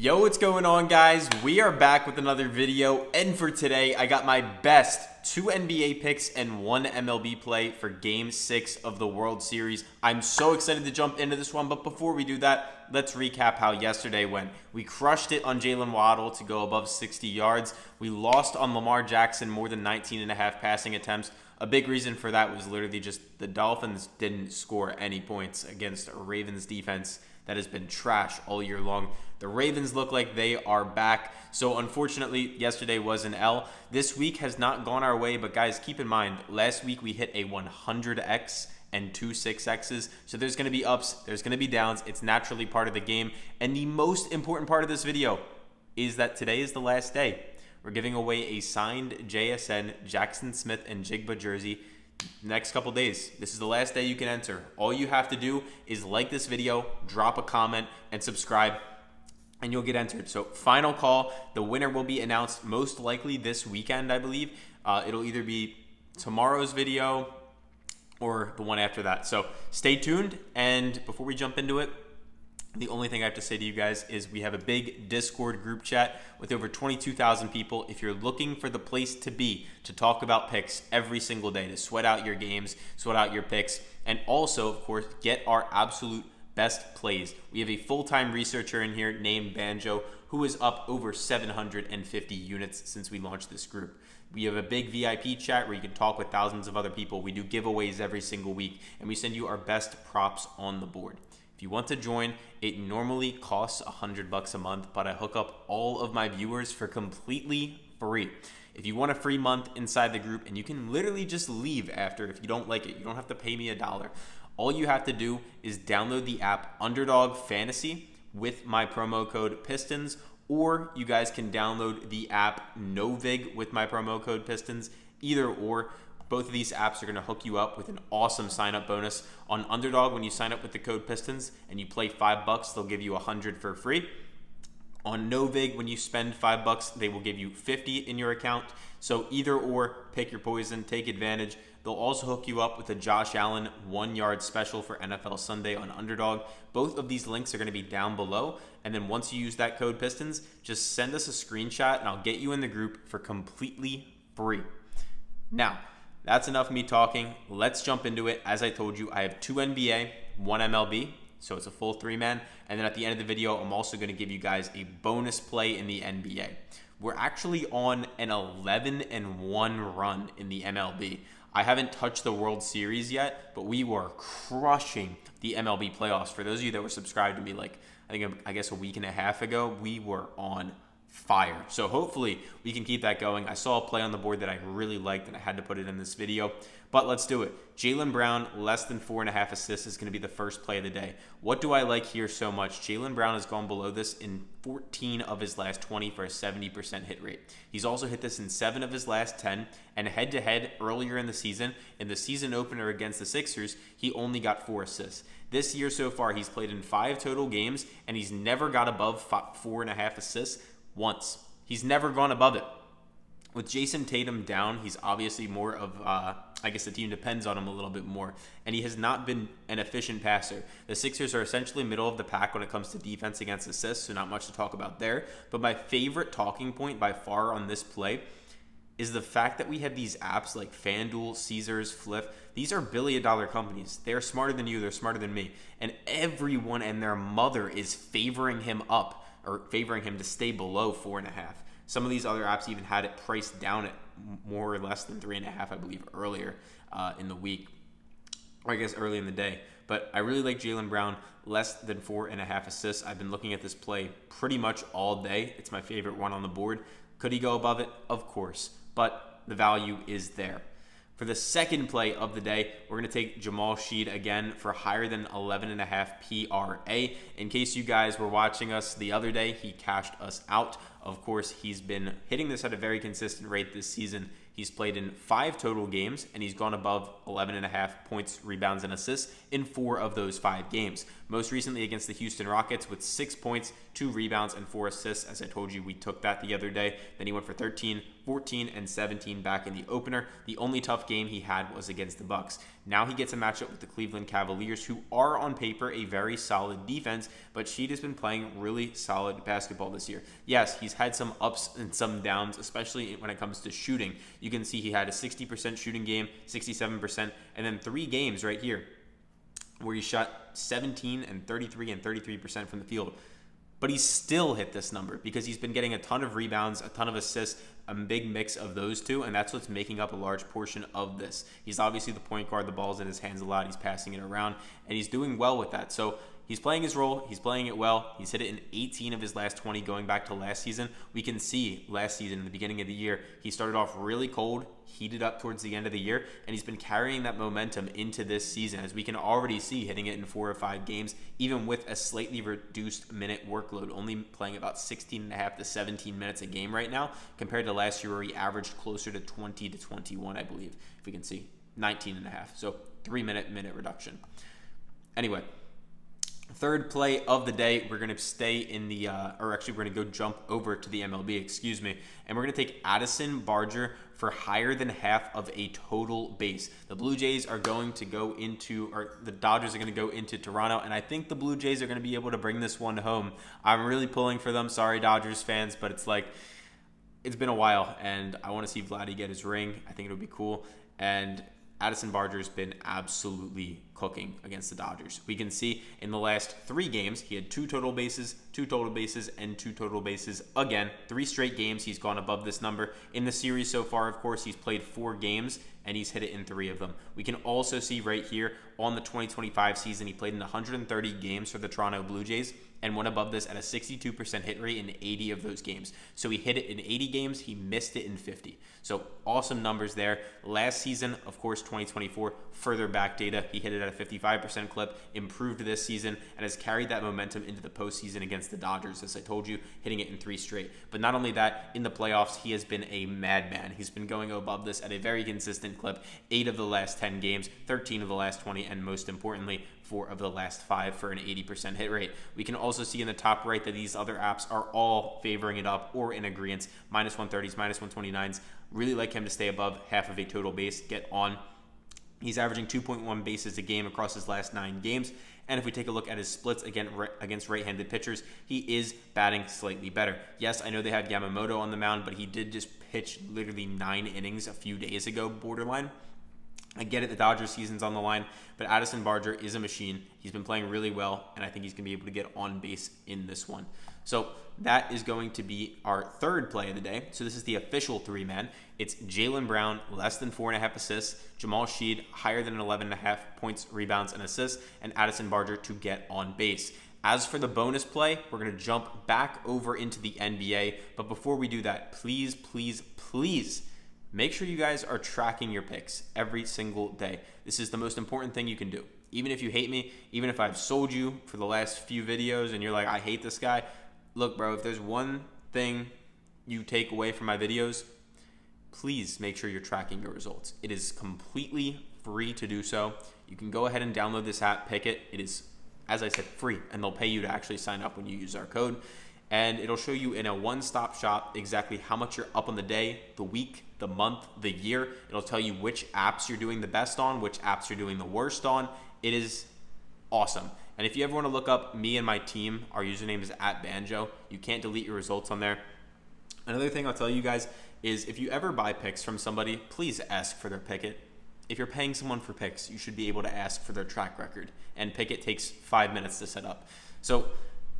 Yo, what's going on, guys? We are back with another video, and for today, I got my best 2 NBA picks and 1 MLB play for Game 6 of the World Series. I'm so excited to jump into this one, but before we do that, let's recap how yesterday went. We crushed it on Jaylen Waddle to go above 60 yards. We lost on Lamar Jackson more than 19.5 passing attempts. A big reason for that was literally just the Dolphins didn't score any points against a Ravens defense that has been trash all year long. The Ravens look like they are back. So unfortunately, yesterday was an L. This week has not gone our way, but guys, keep in mind, last week we hit a 100x and 2 6x's. So there's going to be ups, there's going to be downs. It's naturally part of the game. And the most important part of this video is that today is the last day. We're giving away a signed JSN, Jackson Smith, and Jigba jersey next couple days. This is the last day you can enter. All you have to do is like this video, drop a comment, and subscribe, and you'll get entered. So final call, the winner will be announced most likely this weekend, I believe. It'll either be tomorrow's video or the one after that. So stay tuned, and before we jump into it, the only thing I have to say to you guys is we have a big Discord group chat with over 22,000 people. If you're looking for the place to be to talk about picks every single day, to sweat out your games, sweat out your picks, and also, of course, get our absolute best plays. We have a full-time researcher in here named Banjo who is up over 750 units since we launched this group. We have a big VIP chat where you can talk with thousands of other people. We do giveaways every single week, and we send you our best props on the board. If you want to join, it normally costs $100 a month, but I hook up all of my viewers for completely free. If you want a free month inside the group, and you can literally just leave after if you don't like it, you don't have to pay me $1. All you have to do is download the app Underdog Fantasy with my promo code PISTONS, or you guys can download the app Novig with my promo code PISTONS. Either or. Both of these apps are going to hook you up with an awesome sign-up bonus. On Underdog, when you sign up with the code PISTONS and you play $5, they'll give you $100 for free. On Novig, when you spend $5, they will give you $50 in your account. So either or, pick your poison, take advantage. They'll also hook you up with a Josh Allen 1-yard special for NFL Sunday on Underdog. Both of these links are going to be down below. And then once you use that code PISTONS, just send us a screenshot and I'll get you in the group for completely free. Now, that's enough of me talking. Let's jump into it. As I told you, I have 2 NBA, 1 MLB, so it's a full 3-man. And then at the end of the video, I'm also going to give you guys a bonus play in the NBA. We're actually on an 11-1 run in the MLB. I haven't touched the World Series yet, but we were crushing the MLB playoffs. For those of you that were subscribed to me, I guess a week and a half ago, we were on fire. So hopefully we can keep that going. I saw a play on the board that I really liked and I had to put it in this video, but let's do it. Jaylen Brown, less than 4.5 assists is going to be the first play of the day. What do I like here so much? Jaylen Brown has gone below this in 14 of his last 20 for a 70% hit rate. He's also hit this in 7 of his last 10, and head-to-head earlier in the season opener against the Sixers, he only got 4 assists. This year so far, he's played in 5 total games, and he's never got above 4.5 assists once. He's never gone above it. With Jason Tatum down, he's obviously more of, I guess the team depends on him a little bit more, and he has not been an efficient passer. The Sixers are essentially middle of the pack when it comes to defense against assists, so not much to talk about there. But my favorite talking point by far on this play is the fact that we have these apps like Fanduel, Caesars, Flip. These are billion-dollar companies. They're smarter than you. They're smarter than me. And everyone and their mother is favoring him up, or favoring him to stay below 4.5. Some of these other apps even had it priced down at more or less than 3.5, I believe, earlier in the week, or I guess early in the day. But I really like Jaylen Brown, less than 4.5 assists. I've been looking at this play pretty much all day. It's my favorite one on the board. Could he go above it? Of course, but the value is there. For the second play of the day, we're going to take Jamal Shead again for higher than 11.5 PRA. In case you guys were watching us the other day, he cashed us out. Of course, he's been hitting this at a very consistent rate this season. He's played in 5 total games, and he's gone above 11.5 points, rebounds, and assists in 4 of those 5 games. most recently against the Houston Rockets with 6 points, 2 rebounds, and 4 assists. As I told you, we took that the other day. Then he went for 13, 14, and 17 back in the opener. The only tough game he had was against the Bucks. Now he gets a matchup with the Cleveland Cavaliers, who are on paper a very solid defense, but Shead has been playing really solid basketball this year. Yes, he's had some ups and some downs, especially when it comes to shooting. You can see he had a 60% shooting game, 67%, and then 3 games right here where he shot 17 and 33 and 33% from the field. But he still hit this number because he's been getting a ton of rebounds, a ton of assists, a big mix of those two, and that's what's making up a large portion of this. He's obviously the point guard. The ball's in his hands a lot. He's passing it around, and he's doing well with that. So he's playing his role. He's playing it well. He's hit it in 18 of his last 20 going back to last season. We can see last season, in the beginning of the year, he started off really cold, heated up towards the end of the year, and he's been carrying that momentum into this season, as we can already see hitting it in 4 or 5 games, even with a slightly reduced minute workload, only playing about 16.5 to 17 minutes a game right now, compared to last year where he averaged closer to 20 to 21, I believe, if we can see, 19.5. So 3-minute reduction. Anyway, third play of the day, we're going to stay in the, we're going to go jump over to the MLB, excuse me, and we're going to take Addison Barger for higher than half of a total base. The Blue Jays are going to go into, or the Dodgers are going to go into Toronto, and I think the Blue Jays are going to be able to bring this one home. I'm really pulling for them. Sorry, Dodgers fans, but it's like, it's been a while, and I want to see Vladdy get his ring. I think it'll be cool, and Addison Barger's been absolutely cooking against the Dodgers. We can see in the last 3 games, he had 2 total bases, 2 total bases, and 2 total bases. Again, 3 straight games, he's gone above this number. In the series so far, of course, he's played 4 games, and he's hit it in 3 of them. We can also see right here on the 2025 season, he played in 130 games for the Toronto Blue Jays and went above this at a 62% hit rate in 80 of those games. So he hit it in 80 games, he missed it in 50. So awesome numbers there. Last season, of course, 2024, further back data, he hit it at a 55% clip, improved this season, and has carried that momentum into the postseason against the Dodgers, as I told you, hitting it in 3 straight. But not only that, in the playoffs, he has been a madman. He's been going above this at a very consistent clip, 8 of the last 10 games, 13 of the last 20, and most importantly, 4 of the last 5 for an 80% hit rate. We can also see in the top right that these other apps are all favoring it up or in agreement. Minus 130s, minus 129s. Really like him to stay above half of a total base, get on. He's averaging 2.1 bases a game across his last 9 games. And if we take a look at his splits against right-handed pitchers, he is batting slightly better. Yes, I know they had Yamamoto on the mound, but he did just pitch literally 9 innings a few days ago, borderline. I get it, the Dodgers season's on the line, but Addison Barger is a machine. He's been playing really well, and I think he's going to be able to get on base in this one. So that is going to be our third play of the day. So this is the official 3-man. It's Jaylen Brown, less than 4.5 assists, Jamal Shead, higher than 11.5 points, rebounds, and assists, and Addison Barger to get on base. As for the bonus play, we're going to jump back over into the NBA, but before we do that, please, please, please, make sure you guys are tracking your picks every single day. This is the most important thing you can do. Even if you hate me, even if I've sold you for the last few videos and you're like, I hate this guy. Look, bro, if there's one thing you take away from my videos, please make sure you're tracking your results. It is completely free to do so. You can go ahead and download this app, Pikkit. It is, as I said, free, and they'll pay you to actually sign up when you use our code. And it'll show you in a one-stop shop exactly how much you're up on the day, the week, the month, the year. It'll tell you which apps you're doing the best on, which apps you're doing the worst on. It is awesome. And if you ever want to look up me and my team, our username is @Banjo. You can't delete your results on there. Another thing I'll tell you guys is if you ever buy picks from somebody, please ask for their Pikkit. If you're paying someone for picks, you should be able to ask for their track record. And Pikkit takes 5 minutes to set up. So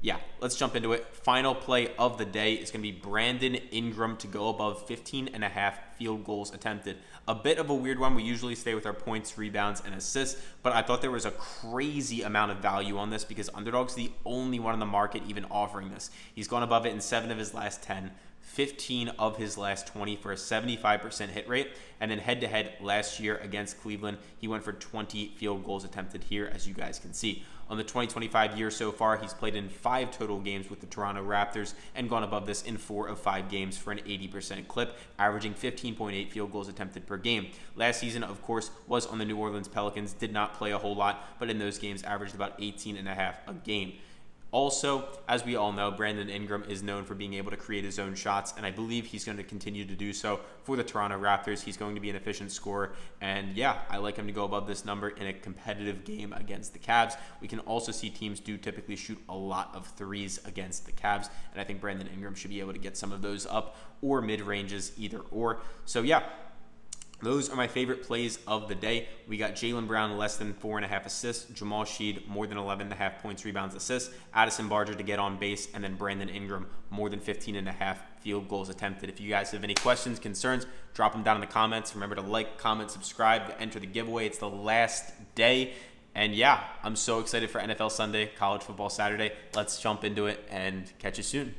yeah, let's jump into it. Final play of the day is going to be Brandon Ingram to go above 15.5 field goals attempted. A bit of a weird one. We usually stay with our points, rebounds, and assists, but I thought there was a crazy amount of value on this because Underdog's the only one in the market even offering this. He's gone above it in 7 of his last 10, 15 of his last 20 for a 75% hit rate. And then head-to-head last year against Cleveland, he went for 20 field goals attempted here, as you guys can see. On the 2025 year so far, he's played in 5 total games with the Toronto Raptors and gone above this in 4 of 5 games for an 80% clip, averaging 15.8 field goals attempted per game. Last season, of course, was on the New Orleans Pelicans, did not play a whole lot, but in those games averaged about 18.5 a game. Also, as we all know, Brandon Ingram is known for being able to create his own shots, and I believe he's going to continue to do so for the Toronto Raptors. He's going to be an efficient scorer, and yeah, I like him to go above this number in a competitive game against the Cavs. We can also see teams do typically shoot a lot of threes against the Cavs, and I think Brandon Ingram should be able to get some of those up or mid-ranges, either or. So yeah, those are my favorite plays of the day. We got Jaylen Brown less than 4.5 assists, Jamal Shead more than 11.5 points, rebounds, assists, Addison Barger to get on base, and then Brandon Ingram more than 15.5 field goals attempted. If you guys have any questions, concerns, drop them down in the comments. Remember to like, comment, subscribe to enter the giveaway. It's the last day. And yeah, I'm so excited for NFL Sunday, college football Saturday. Let's jump into it and catch you soon.